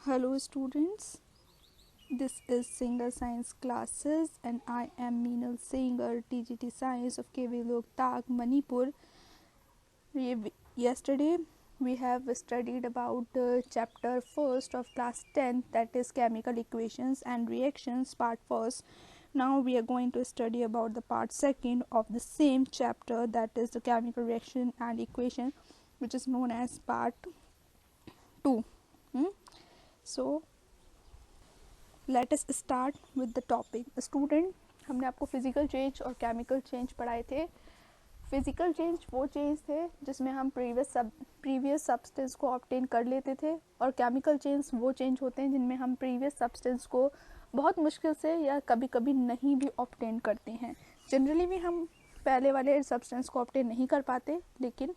Hello students, this is Singer Science classes and I am Meenal Singer, TGT Science of KV Loktak, Manipur. Yesterday we have studied about chapter 1st of class 10, that is chemical equations and reactions part 1st. Now we are going to study about the part 2nd of the same chapter, that is the chemical reaction and equation, which is known as part 2. So let us start with the topic student. हमने आपको physical change और chemical change पढ़ाए थे. Physical change वो change थे जिसमें हम previous substance को ऑब्टेन कर लेते थे, और केमिकल चेंज वो चेंज होते हैं जिनमें हम प्रीवियस सब्सटेंस को बहुत मुश्किल से या कभी कभी नहीं भी ऑब्टेन करते हैं. जनरली भी हम पहले वाले सब्सटेंस को ऑब्टेन नहीं कर पाते, लेकिन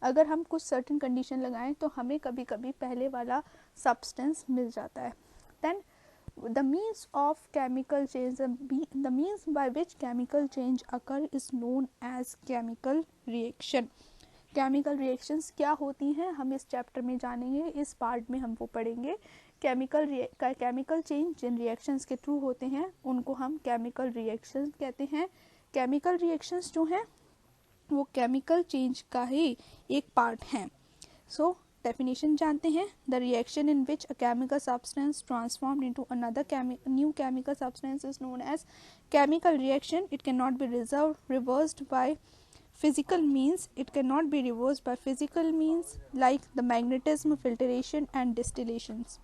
अगर हम कुछ सर्टेन कंडीशन लगाएं तो हमें कभी कभी पहले वाला सब्सटेंस मिल जाता है. Then the means of chemical change, the means by which chemical change occur is known as chemical reaction. chemical reactions क्या होती हैं हम इस चैप्टर में जानेंगे. इस पार्ट में हम वो पढ़ेंगे. केमिकल चेंज जिन रिएक्शंस के थ्रू होते हैं उनको हम केमिकल रिएक्शंस कहते हैं. केमिकल रिएक्शंस जो हैं वो केमिकल चेंज का ही एक पार्ट हैं. सो definition जानते हैं. the reaction in which a chemical substance transformed into another new chemical substance is known as chemical reaction. It cannot be reversed by physical means. It cannot be reversed by physical means like the magnetism, filtration and distillations,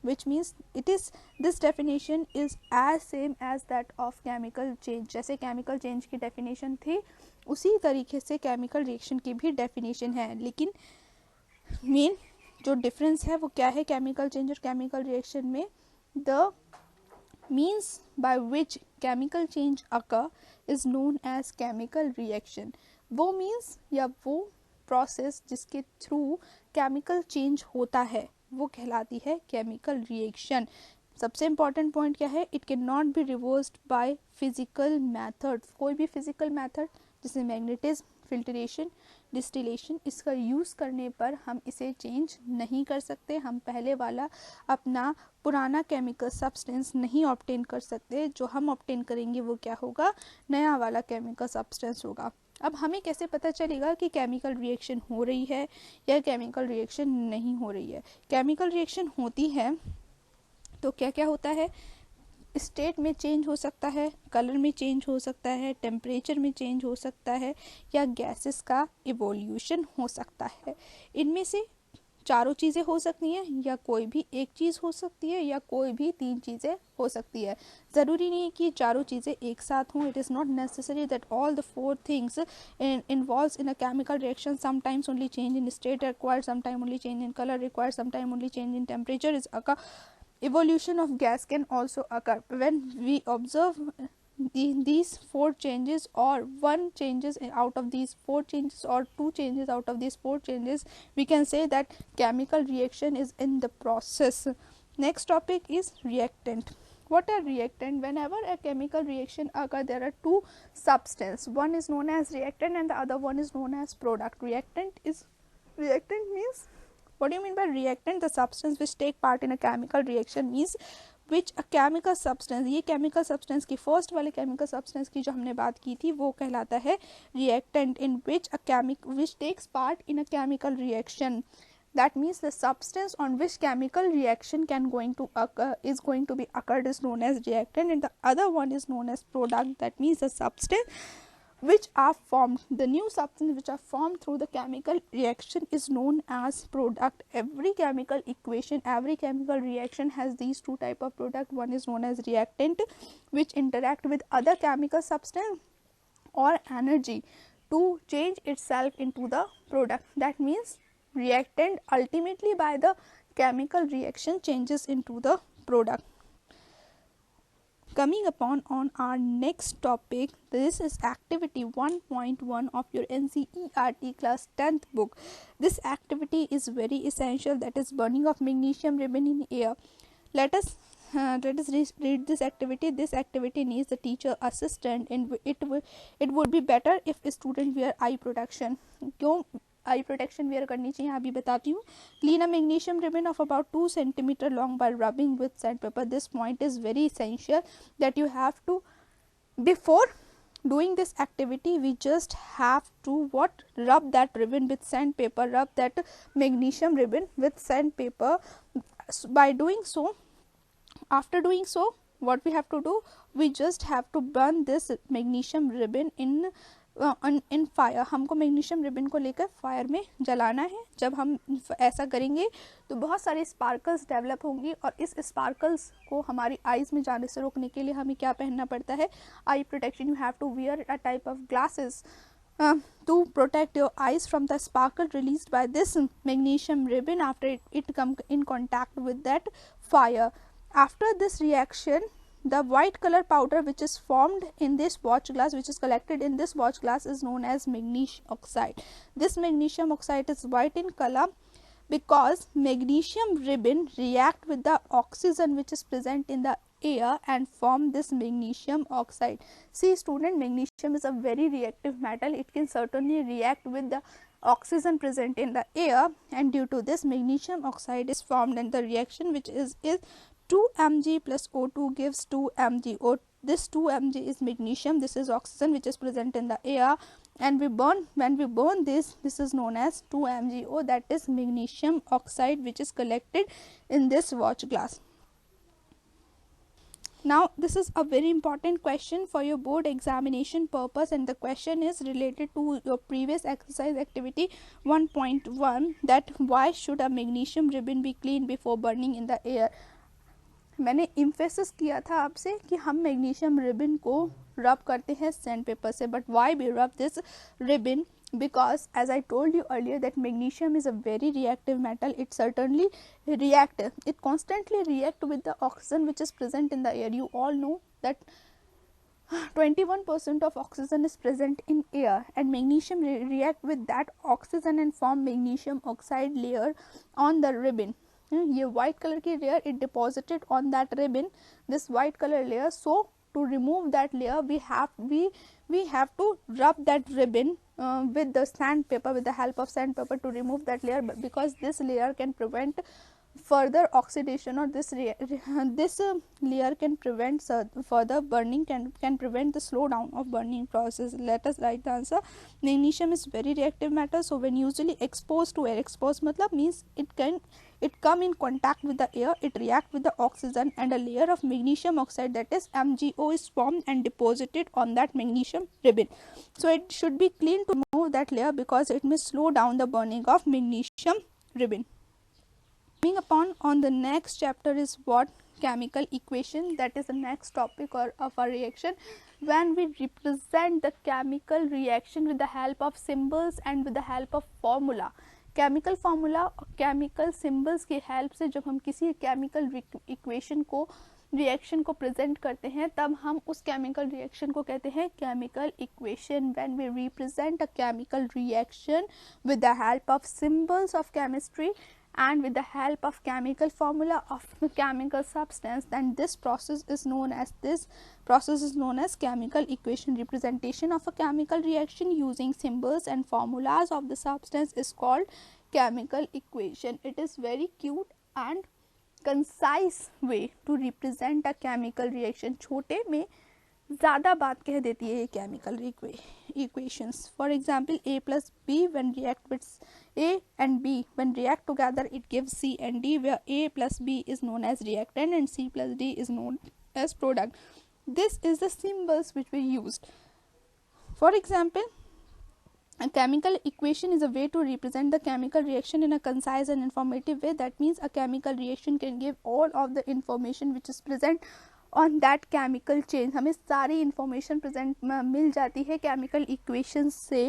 which means this definition is as same as that of chemical change. जैसे chemical change की definition थी उसी तरीके से chemical reaction की भी definition है, लेकिन मेन जो डिफरेंस है वो क्या है केमिकल चेंज और केमिकल रिएक्शन में. The means by which chemical change occur is known as chemical reaction. वो मीन्स या वो प्रोसेस जिसके थ्रू केमिकल चेंज होता है वो कहलाती है केमिकल रिएक्शन. सबसे इम्पॉर्टेंट पॉइंट क्या है, it can not be reversed by physical method. कोई भी फिजिकल मैथड जैसे मैग्नेटिज्म, फिल्टरेशन, डिस्टिलेशन, इसका यूज़ करने पर हम इसे चेंज नहीं कर सकते. हम पहले वाला अपना पुराना केमिकल सब्सटेंस नहीं ऑब्टेन कर सकते. जो हम ऑब्टेन करेंगे वो क्या होगा, नया वाला केमिकल सब्सटेंस होगा. अब हमें कैसे पता चलेगा कि केमिकल रिएक्शन हो रही है या केमिकल रिएक्शन नहीं हो रही है. केमिकल रिएक्शन होती है तो क्या क्या होता है, स्टेट में चेंज हो सकता है, कलर में चेंज हो सकता है, टेम्परेचर में चेंज हो सकता है, या गैसेस का इवोल्यूशन हो सकता है. इनमें से चारों चीज़ें हो सकती हैं, या कोई भी एक चीज़ हो सकती है, या कोई भी तीन चीज़ें हो सकती है. ज़रूरी नहीं है कि चारों चीज़ें एक साथ हों. It is not necessary that all the four things involves in a chemical reaction. Sometimes only change in state required, sometimes only change in color required, sometimes only change in temperature is occur. Evolution of gas can also occur. When we observe these four changes, or one changes out of these four changes, or two changes out of these four changes, we can say that chemical reaction is in the process. Next topic is reactant. What are reactant? Whenever a chemical reaction occurs, there are two substances. One is known as reactant and the other one is known as product. Reactant means, what do you mean by reactant? The substance which take part in a chemical reaction means which a chemical substance, ये chemical substance की first वाले chemical substance की जो हमने बात की थी वो कहलाता है reactant, in which a chemical which takes part in a chemical reaction. That means the substance on which chemical reaction is going to be occurred is known as reactant, and the other one is known as product. That means the substance which are formed, the new substance which are formed through the chemical reaction is known as product. Every chemical equation, every chemical reaction has these two type of product. One is known as reactant, which interact with other chemical substance or energy to change itself into the product. That means reactant ultimately by the chemical reaction changes into the product. Coming upon on our next topic, this is activity 1.1 of your NCERT class 10th book. This activity is very essential, that is burning of magnesium ribbon in air. Let us read this activity. This activity needs the teacher assistant, and it would be better if a student wear eye protection. क्यों आई protection where करनी चाहिए अभी बताती हूँ. Clean a magnesium ribbon of about 2 centimeter long by rubbing with sandpaper. This point is very essential that you have to, before doing this activity, we just have to what, rub that ribbon with sandpaper, rub that magnesium ribbon with sandpaper. By doing so, after doing so, what we have to do, we just have to burn this magnesium ribbon in fire. हमको magnesium ribbon को लेकर fire में जलाना है. जब हम ऐसा करेंगे तो बहुत सारे स्पार्कल्स डेवलप होंगी और इस स्पार्कल्स को हमारी आईज में जाने से रोकने के लिए हमें क्या पहनना पड़ता है, eye protection. You have to wear a type of glasses to protect your eyes from the sparkle released by this magnesium ribbon after it come in contact with that fire. After this reaction, the white color powder which is formed in this watch glass, which is collected in this watch glass, is known as magnesium oxide. This magnesium oxide is white in color because magnesium ribbon react with the oxygen which is present in the air and form this magnesium oxide. See student, magnesium is a very reactive metal. It can certainly react with the oxygen present in the air, and due to this magnesium oxide is formed, and the reaction which is 2 Mg plus O2 gives 2 MgO. This 2 Mg is magnesium, this is oxygen which is present in the air, and when we burn this is known as 2 MgO, that is magnesium oxide which is collected in this watch glass. Now this is a very important question for your board examination purpose, and the question is related to your previous exercise activity 1.1, that why should a magnesium ribbon be cleaned before burning in the air. मैंने emphasis किया था आपसे कि हम magnesium ribbon को rub करते हैं sandpaper से, but why we rub this ribbon, because as I told you earlier that magnesium is a very reactive metal. It certainly it constantly react with the oxygen which is present in the air. You all know that 21% of oxygen is present in air, and magnesium react with that oxygen and form magnesium oxide layer on the ribbon. ये white color की layer it deposited on that ribbon, this white color layer. So to remove that layer we have to rub that ribbon with the sandpaper, with the help of sandpaper, to remove that layer, because this layer can prevent further oxidation, or this layer can prevent further burning, can prevent the slowdown of burning process. Let us write the answer. Magnesium is very reactive metal, so when usually exposed to air, exposed matlab means it come in contact with the air, it react with the oxygen, and a layer of magnesium oxide, that is MgO, is formed and deposited on that magnesium ribbon. So it should be cleaned to remove that layer, because it may slow down the burning of magnesium ribbon. Coming upon on the next chapter is what, chemical equation. That is the next topic of our reaction, when we represent the chemical reaction with the help of symbols and with the help of formula. Chemical formula और chemical symbols की help से जब हम किसी chemical equation को, reaction को present करते हैं, तब हम उस केमिकल रिएक्शन को कहते हैं chemical equation. When we represent a chemical reaction with the help of symbols of chemistry and with the help of chemical formula of the chemical substance, then this process is known as chemical equation. Representation of a chemical reaction using symbols and formulas of the substance is called chemical equation. It is very cute and concise way to represent a chemical reaction. छोटे में ज़्यादा बात कह देती है ये chemical equations. For example, A plus B when react with A and B when react together it gives C and D, where A plus B is known as reactant and C plus D is known as product. This is the symbols which we used. For example, a chemical equation is a way to represent the chemical reaction in a concise and informative way. That means a chemical reaction can give all of the information which is present on that chemical chain. हमें सारी information present मिल जाती है chemical equations से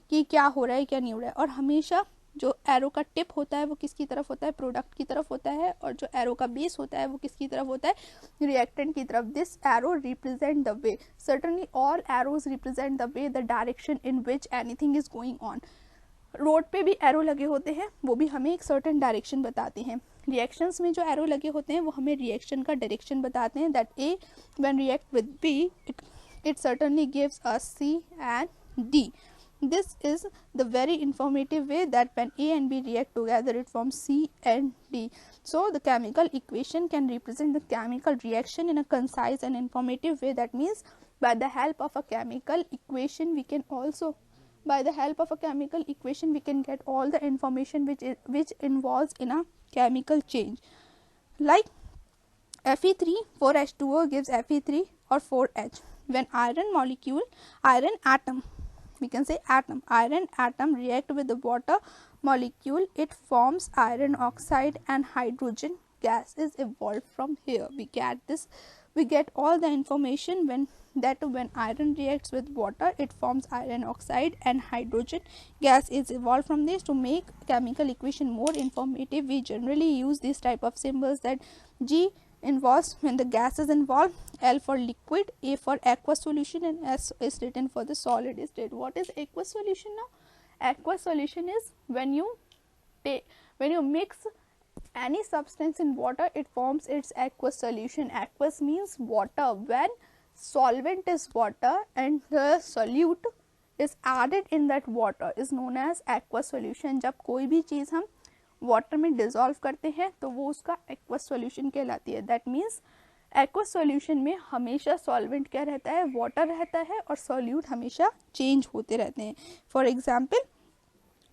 कि क्या हो रहा है क्या नहीं हो रहा है. और हमेशा जो एरो का टिप होता है वो किसकी तरफ होता है, प्रोडक्ट की तरफ होता है, और जो एरो का बेस होता है वो किसकी तरफ होता है, रिएक्टेंट की तरफ. This arrow represent the way. Certainly all arrows represent the way, the direction in which anything is going on. Road पे भी एरो लगे होते हैं, वो भी हमें एक सर्टेन डायरेक्शन बताते हैं. रिएक्शंस में जो एरो लगे होते हैं वो हमें रिएक्शन का डायरेक्शन बताते हैं. That A when react with B it certainly gives us C and D. This is the very informative way that when A and B react together it forms C and D. So the chemical equation can represent the chemical reaction in a concise and informative way. That means by the help of a chemical equation we can also by the help of a chemical equation we can get all the information which involves in a chemical change. Like Fe3 4H2O gives Fe3 or 4H. When iron atom, we can say iron atom react with the water molecule, it forms iron oxide and hydrogen gas is evolved from here. We get all the information when iron reacts with water it forms iron oxide and hydrogen gas is evolved from this. To make chemical equation more informative, we generally use this type of symbols, that G involves when the gas is involved, L for liquid, A for aqueous solution, and S is written for the solid state. What is aqueous solution now? Aqueous solution is when you mix any substance in water, it forms its aqueous solution. Aqueous means water. When solvent is water and the solute is added in that water is known as aqueous solution. जब कोई भी चीज़ हम water में dissolve करते हैं तो वो उसका एक्वस सॉल्यूशन कहलाती है. दैट मीन्स एक्वस सॉल्यूशन में हमेशा सॉल्वेंट क्या रहता है, वाटर रहता है, और सॉल्यूट हमेशा चेंज होते रहते हैं. For example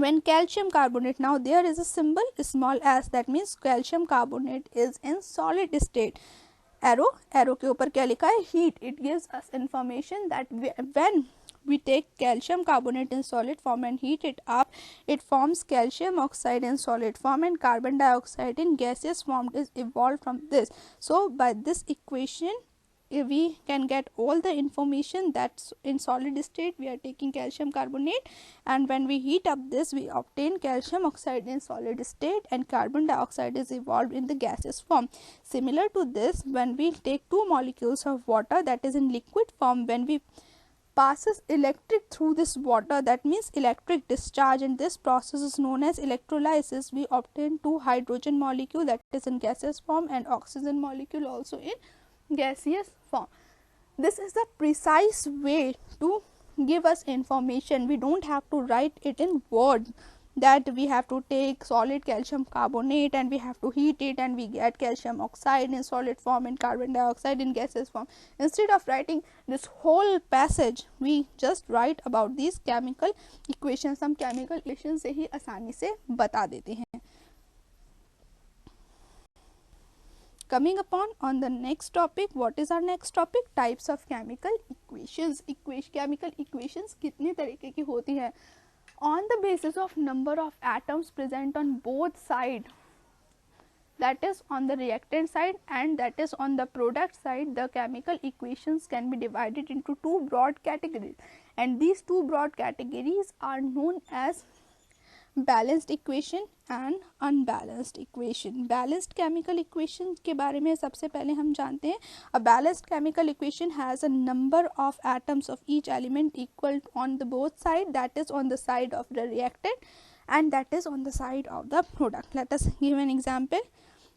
when calcium carbonate, now there is a symbol small s, that means calcium carbonate is in solid state. arrow के ऊपर क्या लिखा है, heat. It gives us information that when we take calcium carbonate in solid form and heat it up, it forms calcium oxide in solid form and carbon dioxide in gaseous form is evolved from this. So by this equation we can get all the information that in solid state we are taking calcium carbonate, and when we heat up this we obtain calcium oxide in solid state and carbon dioxide is evolved in the gaseous form. Similar to this, when we take two molecules of water that is in liquid form, when we passes electric through this water, that means electric discharge, and this process is known as electrolysis, we obtain two hydrogen molecule that is in gaseous form and oxygen molecule also in gaseous form. This is the precise way to give us information. We don't have to write it in words, that we have to take solid calcium carbonate and we have to heat it and we get calcium oxide in solid form and carbon dioxide in gaseous form. Instead of writing this whole passage, we just write about these chemical equations. हम chemical equations से ही आसानी से बता देते हैं. Coming upon on the next topic, what is our next topic? Types of chemical equations. Chemical equations कितने तरीके की होती है? On the basis of number of atoms present on both sides, that is on the reactant side and that is on the product side, the chemical equations can be divided into two broad categories, and these two broad categories are known as balanced equation and unbalanced equation. Balanced chemical equation के बारे में सबसे पहले हम जानते हैं. A balanced chemical equation has a number of atoms of each element equal on the both side, that is on the side of the reactant and that is on the side of the product. Let us give an example.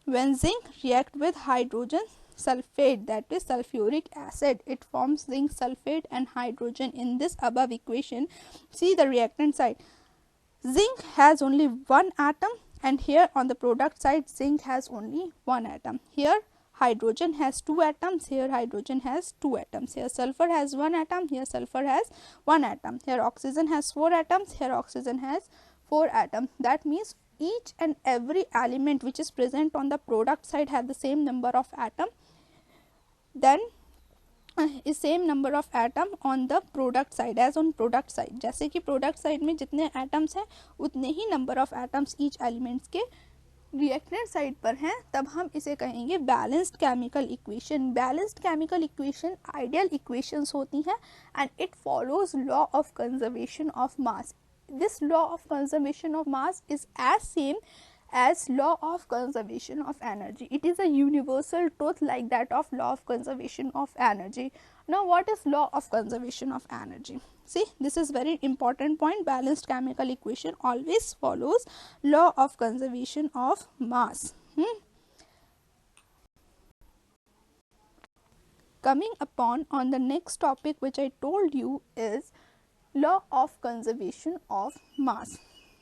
When zinc react with hydrogen sulfate, that is sulfuric acid, it forms zinc sulfate and hydrogen. In this above equation, see the reactant side, zinc has only one atom, and here on the product side zinc has only one atom. Here hydrogen has two atoms, here hydrogen has two atoms. Here sulfur has one atom, here sulfur has one atom. Here oxygen has four atoms, here oxygen has four atoms. That means each and every element which is present on the product side have the same number of atom, then is same number of atom on the product side as on product side. जैसे कि product side में जितने atoms हैं उतने ही number of atoms each elements के reactant side पर हैं, तब हम इसे कहेंगे balanced chemical equation. Balanced chemical equation ideal equations होती हैं and it follows law of conservation of mass. This law of conservation of mass is as same as law of conservation of energy. It is a universal truth like that of law of conservation of energy. Now what is law of conservation of energy? See, this is very important point. Balanced chemical equation always follows law of conservation of mass. Coming upon on the next topic which I told you is law of conservation of mass.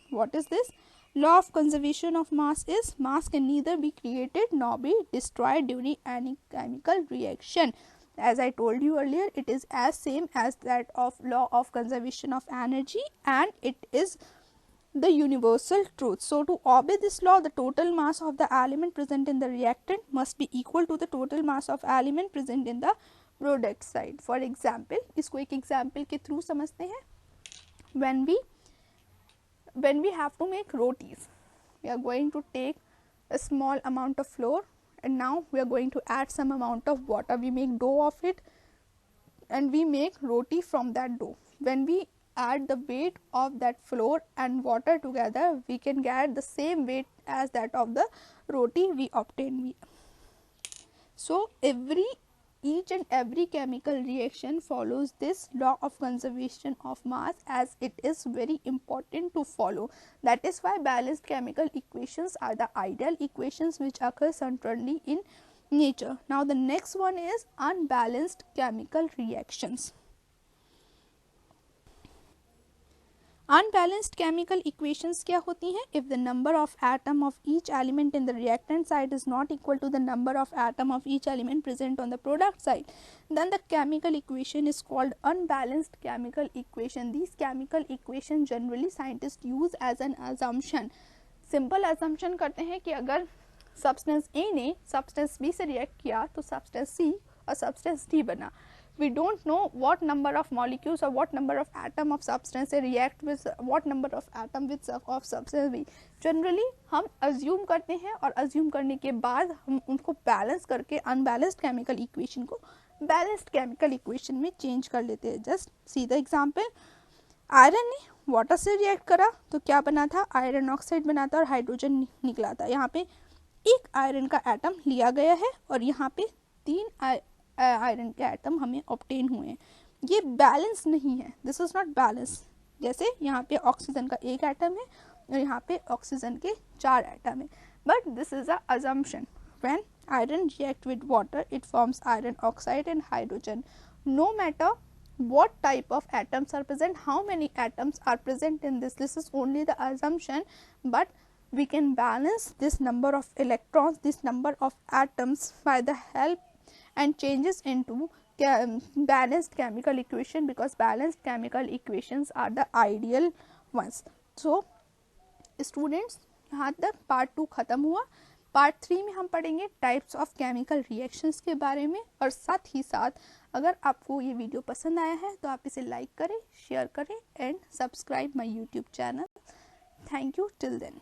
What is this? Law of conservation of mass is mass can neither be created nor be destroyed during any chemical reaction. As I told you earlier, it is as same as that of law of conservation of energy, and it is the universal truth. So, to obey this law, the total mass of the element present in the reactant must be equal to the total mass of element present in the product side. For example, इसको एक example के through समझते हैं. When we have to make rotis, we are going to take a small amount of flour, and now we are going to add some amount of water. We make dough of it and we make roti from that dough. When we add the weight of that flour and water together, we can get the same weight as that of the roti we obtain. So, each and every chemical reaction follows this law of conservation of mass, as it is very important to follow. That is why balanced chemical equations are the ideal equations which occur centrally in nature. Now, the next one is unbalanced chemical reactions. Unbalanced chemical equations क्या होती हैं? If the number of atom of each element in the reactant side is not equal to the number of atom of each element present on the product side, then the chemical equation is called unbalanced chemical equation. These chemical equation generally scientists use as an assumption. Simple assumption करते हैं कि अगर substance A ने substance B से react किया तो substance C और substance D बना. We don't know what number of molecules or what number of atom of substance react with what number of atom with of substance B. Generally हम assume करते हैं और assume करने के बाद हम उनको balance करके unbalanced chemical equation को balanced chemical equation में change कर लेते हैं. Just see the example. Iron ने वाटर से रिएक्ट करा तो क्या बना था? आयरन ऑक्साइड बना था और हाइड्रोजन निकला था. यहाँ पे एक आयरन का एटम लिया गया है और यहाँ पे 3 आयरन के एटम हमें ऑब्टेन हुए हैं. ये बैलेंस नहीं है. This is not balance. जैसे यहाँ पे ऑक्सीजन का एक एटम है और यहाँ पे ऑक्सीजन के 4 एटम है. But this is a assumption. When iron react with water, it forms iron oxide and hydrogen. No matter what type of atoms are present, how many atoms are present in this is only the assumption, but we can balance this number of electrons, this number of atoms by the help and changes into balanced chemical equation, because balanced chemical equations are the ideal ones. So students, यहाँ तक part 2 खत्म हुआ. Part 3 में हम पढ़ेंगे types of chemical reactions के बारे में, और साथ ही साथ अगर आपको ये वीडियो पसंद आया है तो आप इसे लाइक करें, शेयर करें and subscribe my YouTube channel. Thank you. Till then.